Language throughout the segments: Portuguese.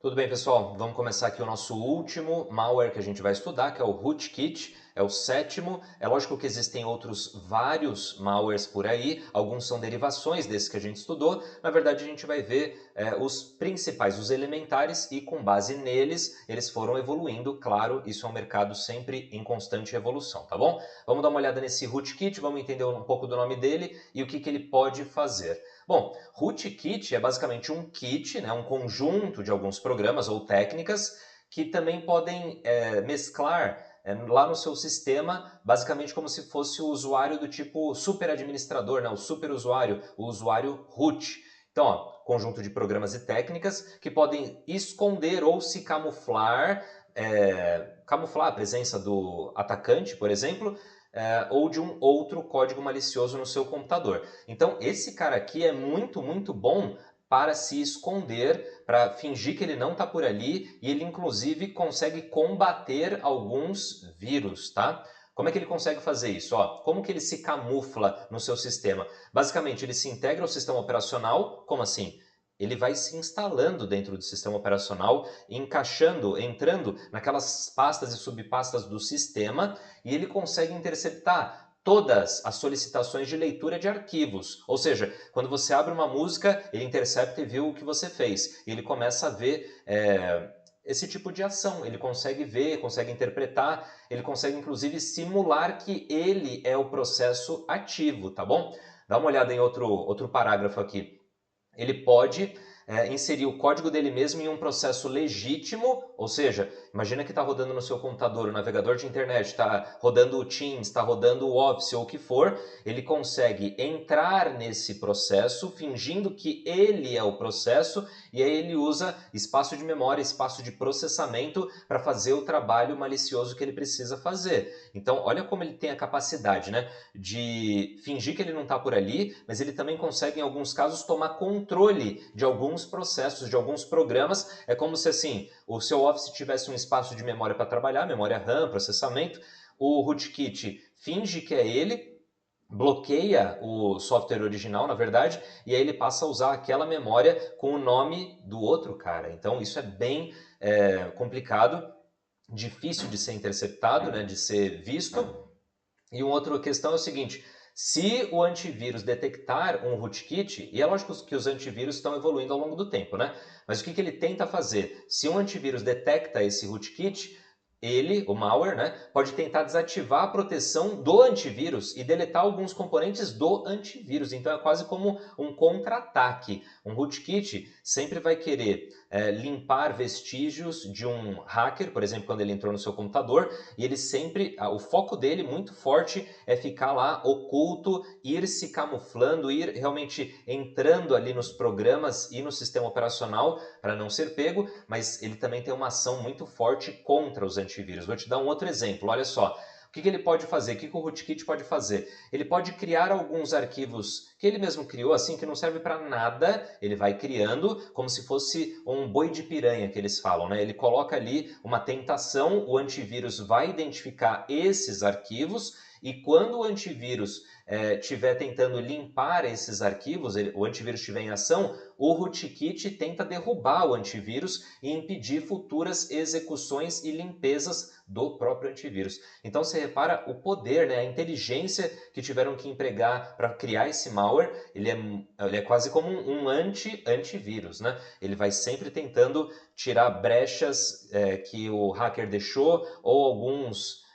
Tudo bem, pessoal? Vamos começar aqui o nosso último malware que a gente vai estudar, que é o Rootkit. É o sétimo. É lógico que existem outros vários malwares por aí, alguns são derivações desses que a gente estudou. Na verdade, a gente vai ver os principais, os elementares, e com base neles, eles foram evoluindo. Claro, isso é um mercado sempre em constante evolução, tá bom? Vamos dar uma olhada nesse Rootkit, vamos entender um pouco do nome dele e o que ele pode fazer. Bom, Rootkit é basicamente um kit, né, um conjunto de alguns programas ou técnicas que também podem mesclar lá no seu sistema, basicamente como se fosse o usuário do tipo super administrador, né, o super usuário, o usuário root. Então, ó, conjunto de programas e técnicas que podem esconder ou se camuflar, camuflar a presença do atacante, por exemplo, ou de um outro código malicioso no seu computador. Então, esse cara aqui é muito bom para se esconder, para fingir que ele não está por ali, e ele inclusive consegue combater alguns vírus, tá? Como é que ele consegue fazer isso? Ó, como que ele se camufla no seu sistema? Basicamente, ele se integra ao sistema operacional, como assim? Ele vai se instalando dentro do sistema operacional, encaixando, entrando naquelas pastas e subpastas do sistema, e ele consegue interceptar todas as solicitações de leitura de arquivos. Ou seja, quando você abre uma música, ele intercepta e vê o que você fez. E ele começa a ver esse tipo de ação. Ele consegue ver, consegue interpretar, ele consegue inclusive simular que ele é o processo ativo, tá bom? Dá uma olhada em outro parágrafo aqui. Ele pode inserir o código dele mesmo em um processo legítimo, ou seja, imagina que está rodando no seu computador, o navegador de internet, está rodando o Teams, está rodando o Office ou o que for, ele consegue entrar nesse processo fingindo que ele é o processo e aí ele usa espaço de memória, espaço de processamento para fazer o trabalho malicioso que ele precisa fazer. Então, olha como ele tem a capacidade, né, de fingir que ele não está por ali, mas ele também consegue, em alguns casos, tomar controle de alguns processos, de alguns programas. É como se assim, o seu Office tivesse um espaço de memória para trabalhar, memória RAM, processamento. O rootkit finge que é ele, bloqueia o software original, na verdade, e aí ele passa a usar aquela memória com o nome do outro cara. Então isso é bem complicado, difícil de ser interceptado, né, de ser visto. E uma outra questão é o seguinte: se o antivírus detectar um rootkit, e é lógico que os antivírus estão evoluindo ao longo do tempo, né? Mas o que ele tenta fazer? Se um antivírus detecta esse rootkit, ele, o malware, né, pode tentar desativar a proteção do antivírus e deletar alguns componentes do antivírus. Então é quase como um contra-ataque. Um rootkit sempre vai querer limpar vestígios de um hacker, por exemplo, quando ele entrou no seu computador, e ele sempre, o foco dele muito forte é ficar lá oculto, ir se camuflando, ir realmente entrando ali nos programas e no sistema operacional para não ser pego, mas ele também tem uma ação muito forte contra os antivírus. Vou te dar um outro exemplo, olha só. O que ele pode fazer? O que o rootkit pode fazer? Ele pode criar alguns arquivos que ele mesmo criou, assim, que não serve para nada. Ele vai criando como se fosse um boi de piranha, que eles falam, né? Ele coloca ali uma tentação, o antivírus vai identificar esses arquivos e quando o antivírus estiver tentando limpar esses arquivos, o antivírus estiver em ação, o rootkit tenta derrubar o antivírus e impedir futuras execuções e limpezas do próprio antivírus. Então você repara o poder, né, a inteligência que tiveram que empregar para criar esse malware. Ele é quase como um antivírus, né? Ele vai sempre tentando tirar brechas que o hacker deixou ou alguns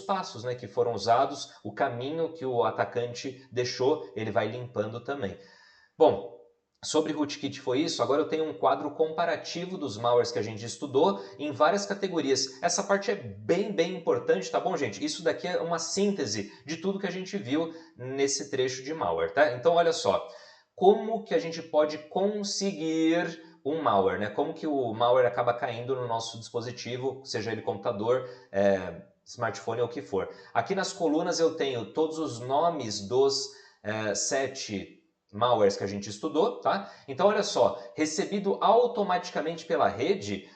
passos, né, que foram usados, o caminho que o atacante deixou, ele vai limpando também. Bom, sobre rootkit foi isso, agora eu tenho um quadro comparativo dos malwares que a gente estudou em várias categorias. Essa parte é bem importante, tá bom, gente? Isso daqui é uma síntese de tudo que a gente viu nesse trecho de malware, tá? Então, olha só, como que a gente pode conseguir um malware, né? Como que o malware acaba caindo no nosso dispositivo, seja ele computador, smartphone ou o que for. Aqui nas colunas eu tenho todos os nomes dos 7 malwares que a gente estudou, tá? Então, olha só, recebido automaticamente pela rede,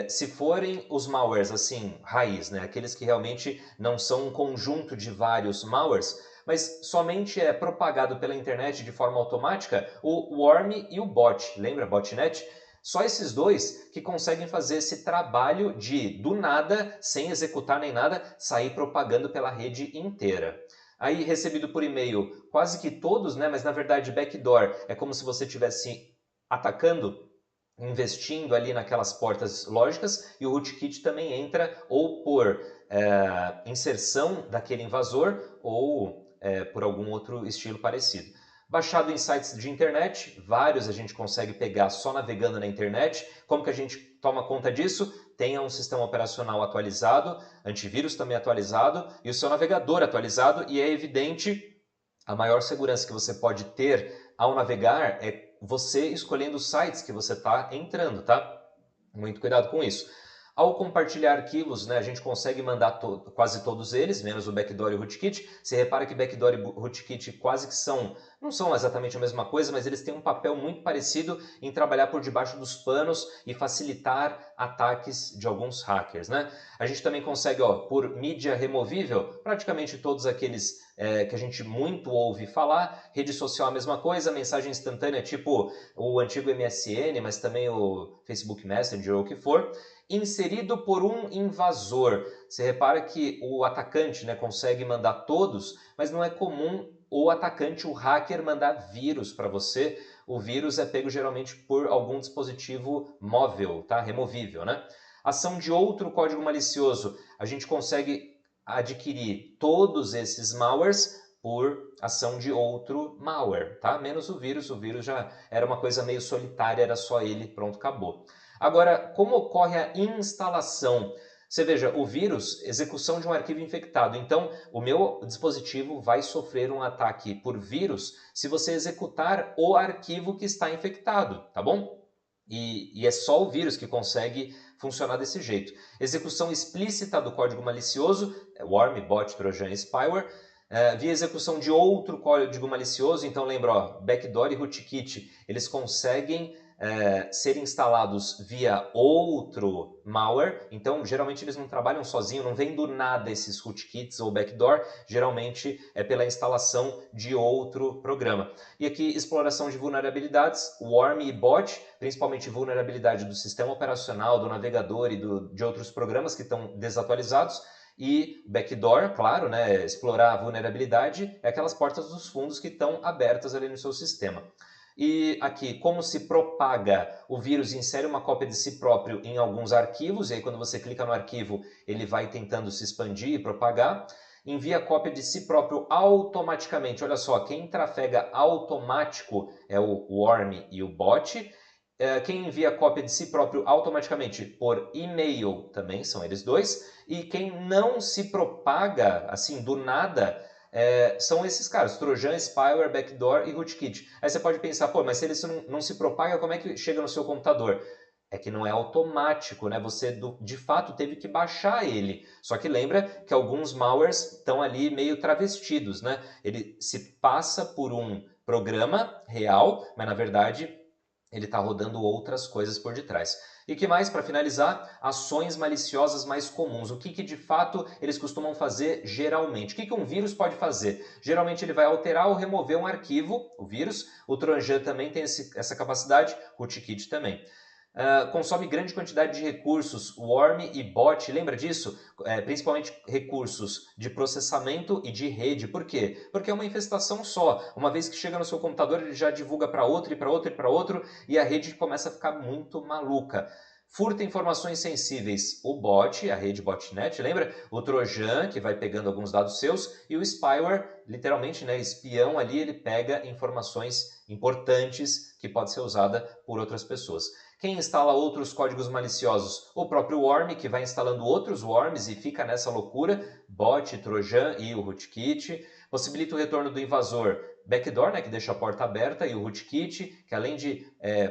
se forem os malwares assim, raiz, né? Aqueles que realmente não são um conjunto de vários malwares, mas somente é propagado pela internet de forma automática, o worm e o bot. Lembra botnet? Só esses dois que conseguem fazer esse trabalho de, do nada, sem executar nem nada, sair propagando pela rede inteira. Aí, recebido por e-mail, quase que todos, né? Mas na verdade, backdoor é como se você estivesse atacando, investindo ali naquelas portas lógicas, e o rootkit também entra ou por inserção daquele invasor ou por algum outro estilo parecido. Baixado em sites de internet, vários a gente consegue pegar só navegando na internet. Como que a gente toma conta disso? Tenha um sistema operacional atualizado, antivírus também atualizado e o seu navegador atualizado, e é evidente, a maior segurança que você pode ter ao navegar é você escolhendo os sites que você está entrando, tá? Muito cuidado com isso. Ao compartilhar arquivos, né, a gente consegue mandar quase todos eles, menos o backdoor e o rootkit. Você repara que backdoor e rootkit quase que não são exatamente a mesma coisa, mas eles têm um papel muito parecido em trabalhar por debaixo dos panos e facilitar ataques de alguns hackers, né? A gente também consegue, por mídia removível, praticamente todos aqueles que a gente muito ouve falar. Rede social a mesma coisa, mensagem instantânea tipo o antigo MSN, mas também o Facebook Messenger ou o que for. Inserido por um invasor. Você repara que o atacante, né, consegue mandar todos, mas não é comum o atacante, o hacker, mandar vírus para você. O vírus é pego geralmente por algum dispositivo móvel, tá? Removível, né? Ação de outro código malicioso. A gente consegue adquirir todos esses malwares por ação de outro malware, tá? Menos o vírus já era uma coisa meio solitária, era só ele, pronto, acabou. Agora, como ocorre a instalação? Você veja, o vírus, execução de um arquivo infectado. Então, o meu dispositivo vai sofrer um ataque por vírus se você executar o arquivo que está infectado, tá bom? E é só o vírus que consegue funcionar desse jeito. Execução explícita do código malicioso, worm, bot, trojan e spyware, via execução de outro código malicioso. Então lembra, backdoor e rootkit, eles conseguem ser instalados via outro malware. Então geralmente eles não trabalham sozinho, não vem do nada esses rootkits ou backdoor, geralmente é pela instalação de outro programa. E aqui exploração de vulnerabilidades, worm e bot, principalmente vulnerabilidade do sistema operacional, do navegador e de outros programas que estão desatualizados. E backdoor, claro, né, explorar a vulnerabilidade é aquelas portas dos fundos que estão abertas ali no seu sistema. E aqui, como se propaga o vírus, insere uma cópia de si próprio em alguns arquivos, e aí quando você clica no arquivo, ele vai tentando se expandir e propagar. Envia cópia de si próprio automaticamente. Olha só, quem trafega automático é o worm e o bot. Quem envia cópia de si próprio automaticamente por e-mail também são eles dois. E quem não se propaga assim do nada são esses caras, Trojan, Spyware, Backdoor e Rootkit. Aí você pode pensar, pô, mas se ele não se propaga, como é que chega no seu computador? É que não é automático, né? Você de fato teve que baixar ele. Só que lembra que alguns malwares estão ali meio travestidos, né? Ele se passa por um programa real, mas na verdade ele está rodando outras coisas por detrás. E que mais, para finalizar, ações maliciosas mais comuns. O que de fato eles costumam fazer geralmente? O que um vírus pode fazer? Geralmente ele vai alterar ou remover um arquivo, o vírus. O Trojan também tem essa capacidade, o rootkit também. Consome grande quantidade de recursos, worm e bot, lembra disso? Principalmente recursos de processamento e de rede. Por quê? Porque é uma infestação só. Uma vez que chega no seu computador, ele já divulga para outro e para outro e para outro, e a rede começa a ficar muito maluca. Furta informações sensíveis, o bot, a rede botnet, lembra? O Trojan, que vai pegando alguns dados seus, e o spyware, literalmente, né, espião ali, ele pega informações importantes que pode ser usada por outras pessoas. Quem instala outros códigos maliciosos? O próprio worm, que vai instalando outros worms e fica nessa loucura, bot, trojan e o rootkit. Possibilita o retorno do invasor, backdoor, né, que deixa a porta aberta, e o rootkit, que além de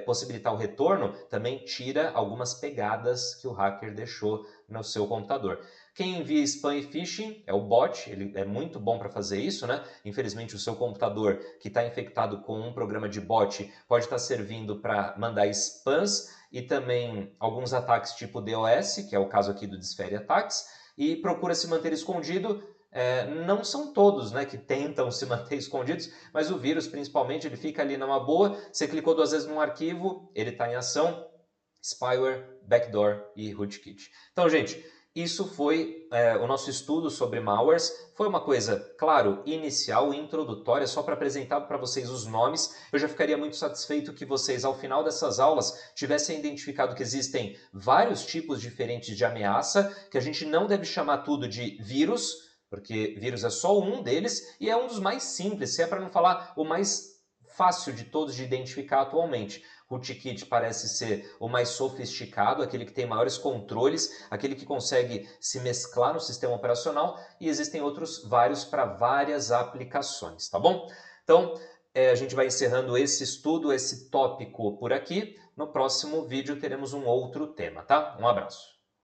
possibilitar o retorno, também tira algumas pegadas que o hacker deixou no seu computador. Quem envia spam e phishing é o bot, ele é muito bom para fazer isso, né? Infelizmente o seu computador que está infectado com um programa de bot pode estar servindo para mandar spams e também alguns ataques tipo DOS, que é o caso aqui do Desfere Attacks, e procura se manter escondido. Não são todos, né, que tentam se manter escondidos, mas o vírus principalmente ele fica ali numa boa, você clicou duas vezes num arquivo, ele está em ação, spyware, backdoor e rootkit. Então, gente, isso foi o nosso estudo sobre malwares. Foi uma coisa, claro, inicial, introdutória, só para apresentar para vocês os nomes. Eu já ficaria muito satisfeito que vocês, ao final dessas aulas, tivessem identificado que existem vários tipos diferentes de ameaça, que a gente não deve chamar tudo de vírus, porque vírus é só um deles e é um dos mais simples, se é para não falar o mais fácil de todos de identificar atualmente. Rootkit parece ser o mais sofisticado, aquele que tem maiores controles, aquele que consegue se mesclar no sistema operacional, e existem outros vários para várias aplicações, tá bom? Então, a gente vai encerrando esse estudo, esse tópico por aqui. No próximo vídeo teremos um outro tema, tá? Um abraço.